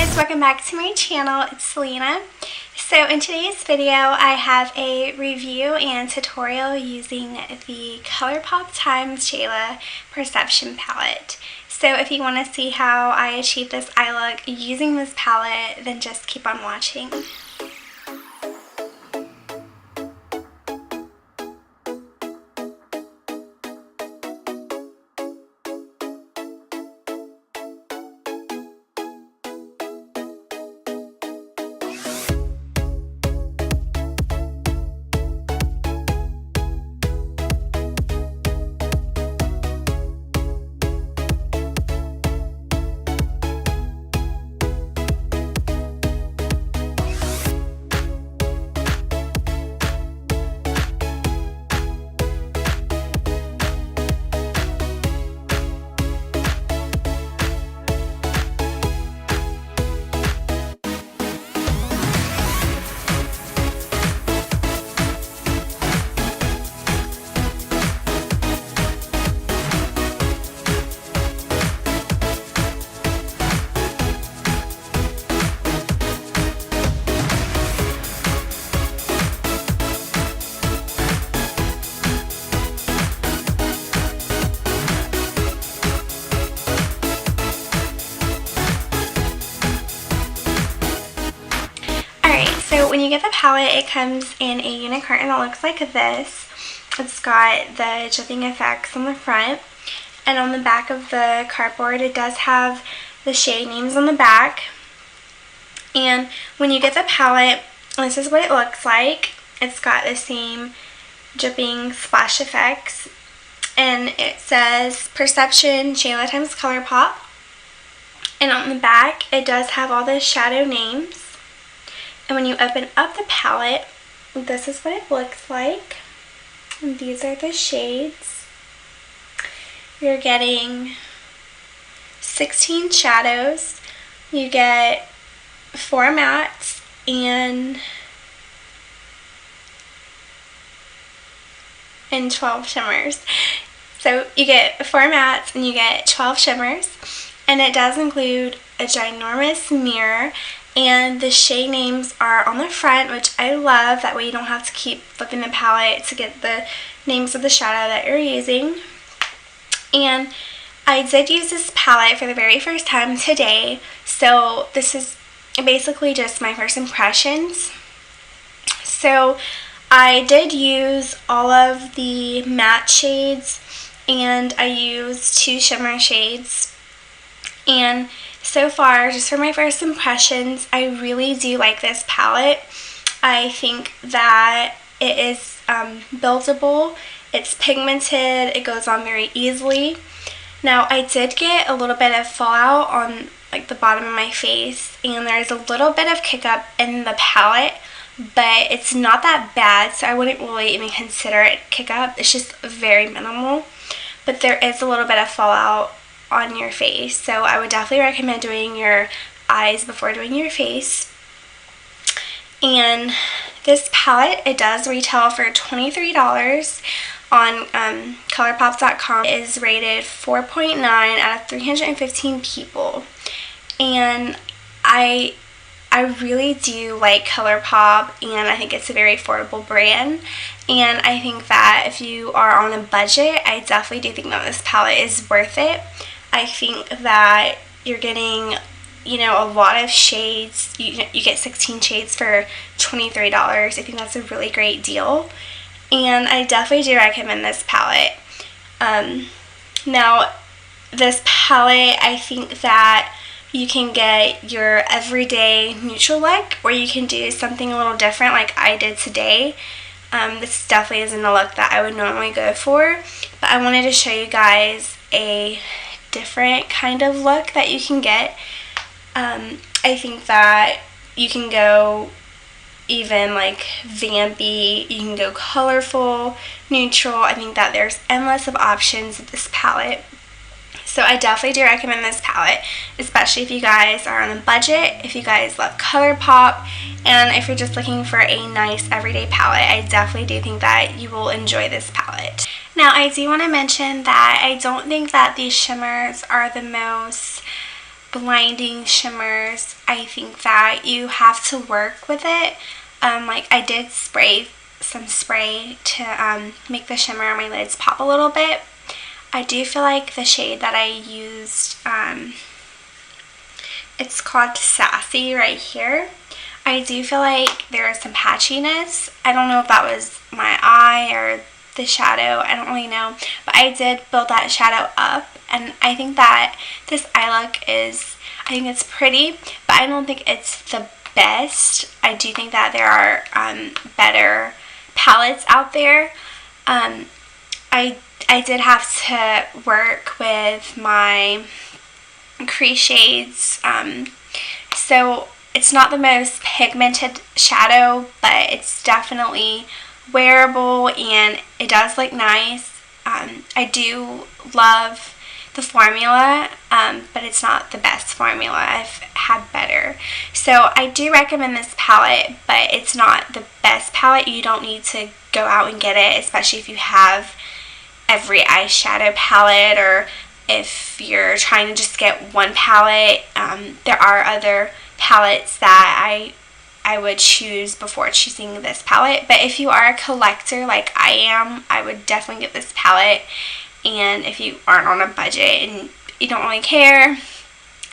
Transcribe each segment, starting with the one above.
guys, welcome back to my channel. It's Selena. So in today's video I have a review and tutorial using the Colourpop x Shayla Perception palette. So if you want to see how I achieve this eye look using this palette, then just keep on watching. So when you get the palette, it comes in a unit carton that looks like this. It's got the dripping effects on the front, and on the back of the cardboard it does have the shade names on the back. And when you get the palette, this is what it looks like. It's got the same dripping splash effects, and it says Perception Shayla x Colourpop, and on the back it does have all the shadow names. And when you open up the palette, this is what it looks like. And these are the shades. You're getting 16 shadows. You get 4 mattes and 12 shimmers. So you get 4 mattes and you get 12 shimmers. And it does include a ginormous mirror. And the shade names are on the front, which I love. That way you don't have to keep flipping the palette to get the names of the shadow that you're using. And I did use this palette for the very first time today. So this is basically just my first impressions. So I did use all of the matte shades, and I used 2 shimmer shades. And so far, just for my first impressions, I really do like this palette. I think that it is buildable, it's pigmented, it goes on very easily. Now, I did get a little bit of fallout on like the bottom of my face, and there's a little bit of kick up in the palette, but it's not that bad, so I wouldn't really even consider it kick up. It's just very minimal, but there is a little bit of fallout on your face, so I would definitely recommend doing your eyes before doing your face. And this palette, it does retail for $23 on Colourpop.com. It is rated 4.9 out of 315 people, and I really do like Colourpop, and I think it's a very affordable brand. And I think that if you are on a budget, I definitely do think that this palette is worth it. I think that you're getting, you know, a lot of shades. You get 16 shades for $23. I think that's a really great deal, and I definitely do recommend this palette. Now, this palette, I think that you can get your everyday neutral look, or you can do something a little different like I did today. This definitely isn't a look that I would normally go for, but I wanted to show you guys a different kind of look that you can get. I think that you can go even like vampy, you can go colorful, neutral. I think that there's endless of options with this palette. So I definitely do recommend this palette, especially if you guys are on a budget, if you guys love Colourpop, and if you're just looking for a nice everyday palette. I definitely do think that you will enjoy this palette. Now, I do want to mention that I don't think that these shimmers are the most blinding shimmers, I think that you have to work with it. Like I did spray some spray to make the shimmer on my lids pop a little bit. I do feel like the shade that I used, it's called Sassy right here. I do feel like there is some patchiness. I don't know if that was my eye or the shadow. I don't really know. But I did build that shadow up. And I think that this eye look is, I think it's pretty. But I don't think it's the best. I do think that there are better palettes out there. I did have to work with my crease shades. So it's not the most pigmented shadow, but it's definitely wearable and it does look nice. I do love the formula, but it's not the best formula. I've had better. So I do recommend this palette, but it's not the best palette. You don't need to go out and get it, especially if you have every eyeshadow palette, or if you're trying to just get one palette. There are other palettes that I would choose before choosing this palette. But if you are a collector like I am, I would definitely get this palette. And if you aren't on a budget and you don't really care,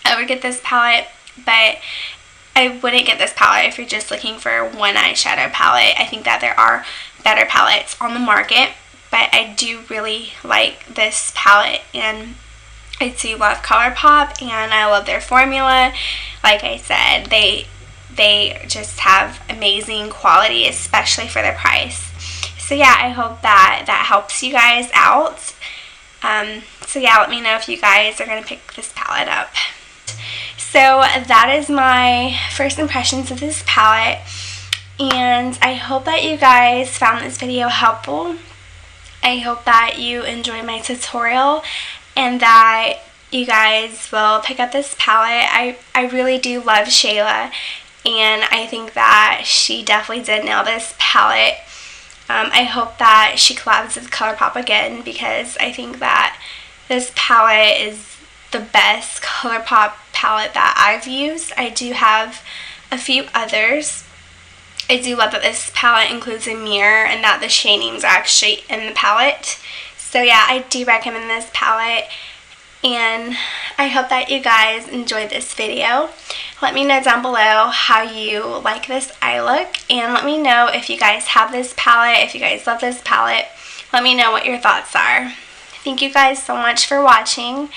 I would get this palette. But I wouldn't get this palette if you're just looking for one eyeshadow palette. I think that there are better palettes on the market. But I do really like this palette, and I do love Colourpop, and I love their formula. Like I said, they just have amazing quality, especially for their price. So yeah, I hope that helps you guys out. So yeah, let me know if you guys are going to pick this palette up. So that is my first impressions of this palette, and I hope that you guys found this video helpful. I hope that you enjoyed my tutorial and that you guys will pick up this palette. I really do love Shayla, and I think that she definitely did nail this palette. I hope that she collabs with Colourpop again, because I think that this palette is the best Colourpop palette that I've used. I do have a few others. I do love that this palette includes a mirror and that the shadings are actually in the palette. So yeah, I do recommend this palette, and I hope that you guys enjoyed this video. Let me know down below how you like this eye look, and let me know if you guys have this palette, if you guys love this palette. Let me know what your thoughts are. Thank you guys so much for watching.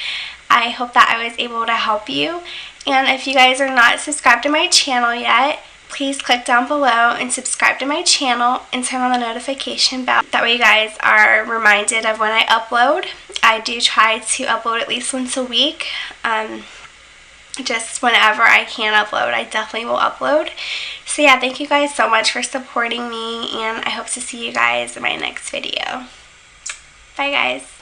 I hope that I was able to help you, and if you guys are not subscribed to my channel yet, please click down below and subscribe to my channel and turn on the notification bell. That way you guys are reminded of when I upload. I do try to upload at least once a week. Just whenever I can upload, I definitely will upload. So yeah, thank you guys so much for supporting me, and I hope to see you guys in my next video. Bye guys.